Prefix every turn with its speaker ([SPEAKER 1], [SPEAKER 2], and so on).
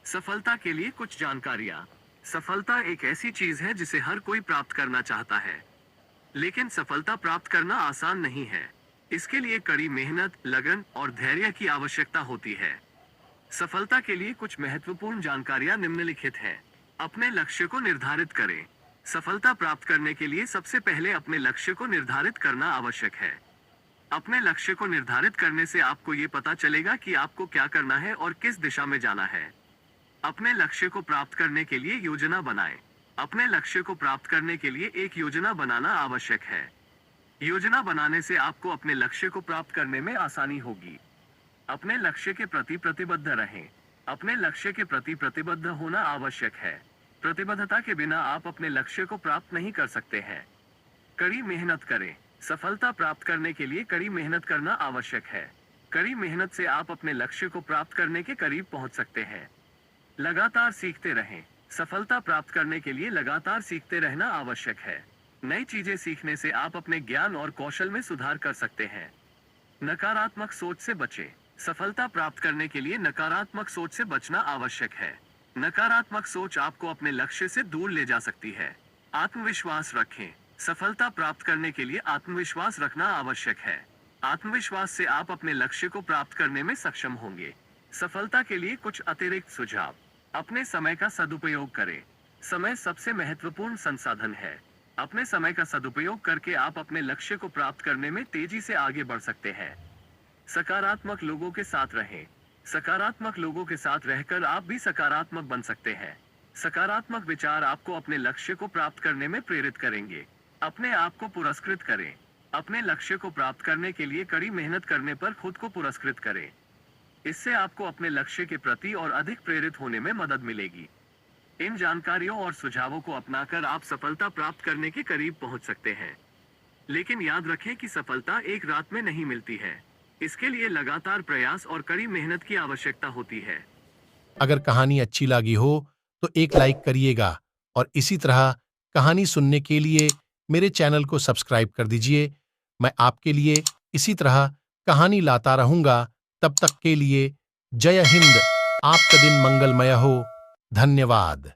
[SPEAKER 1] सफलता के लिए कुछ जानकारियां। सफलता एक ऐसी चीज है जिसे हर कोई प्राप्त करना चाहता है, लेकिन सफलता प्राप्त करना आसान नहीं है। इसके लिए कड़ी मेहनत, लगन और धैर्य की आवश्यकता होती है। सफलता के लिए कुछ महत्वपूर्ण जानकारियां निम्नलिखित हैं। अपने लक्ष्य को निर्धारित करें। सफलता प्राप्त करने के लिए सबसे पहले अपने लक्ष्य को निर्धारित करना आवश्यक है। अपने लक्ष्य को निर्धारित करने से आपको ये पता चलेगा कि आपको क्या करना है और किस दिशा में जाना है। अपने लक्ष्य को प्राप्त करने के लिए योजना बनाएं। अपने लक्ष्य को प्राप्त करने के लिए एक योजना बनाना आवश्यक है। योजना बनाने से आपको अपने लक्ष्य को प्राप्त करने में आसानी होगी। अपने लक्ष्य के प्रति प्रतिबद्ध रहें। अपने लक्ष्य के प्रति प्रतिबद्ध होना आवश्यक है। प्रतिबद्धता के बिना आप अपने लक्ष्य को प्राप्त नहीं कर सकते हैं। कड़ी मेहनत करें। सफलता प्राप्त करने के लिए कड़ी मेहनत करना आवश्यक है। कड़ी मेहनत से आप अपने लक्ष्य को प्राप्त करने के करीब पहुंच सकते हैं। लगातार सीखते रहें। सफलता प्राप्त करने के लिए लगातार सीखते रहना आवश्यक है। नई चीजें सीखने से आप अपने ज्ञान और कौशल में सुधार कर सकते हैं। नकारात्मक सोच से बचें। सफलता प्राप्त करने के लिए नकारात्मक सोच से बचना आवश्यक है। नकारात्मक सोच आपको अपने लक्ष्य से दूर ले जा सकती है। आत्मविश्वास रखें। सफलता प्राप्त करने के लिए आत्मविश्वास रखना आवश्यक है। आत्मविश्वास से आप अपने लक्ष्य को प्राप्त करने में सक्षम होंगे। सफलता के लिए कुछ अतिरिक्त सुझाव। अपने समय का सदुपयोग करें। समय सबसे महत्वपूर्ण संसाधन है। अपने समय का सदुपयोग करके आप अपने लक्ष्य को प्राप्त करने में तेजी से आगे बढ़ सकते हैं। सकारात्मक लोगों के साथ रहें। सकारात्मक लोगों के साथ रहकर आप भी सकारात्मक बन सकते हैं। सकारात्मक विचार आपको अपने लक्ष्य को प्राप्त करने में प्रेरित करेंगे। अपने आप को पुरस्कृत करें। अपने लक्ष्य को प्राप्त करने के लिए कड़ी मेहनत करने पर खुद को पुरस्कृत करें। इससे आपको अपने लक्ष्य के प्रति और अधिक प्रेरित होने में मदद मिलेगी। इन जानकारियों और सुझावों को अपनाकर आप सफलता प्राप्त करने के करीब पहुंच सकते हैं। लेकिन याद रखें कि सफलता एक रात में नहीं मिलती है। इसके लिए लगातार प्रयास और कड़ी मेहनत की आवश्यकता होती है।
[SPEAKER 2] अगर कहानी अच्छी लगी हो तो एक लाइक करिएगा और इसी तरह कहानी सुनने के लिए मेरे चैनल को सब्सक्राइब कर दीजिए। मैं आपके लिए इसी तरह कहानी लाता रहूंगा। तब तक के लिए जय हिंद। आपका दिन मंगलमय हो। धन्यवाद।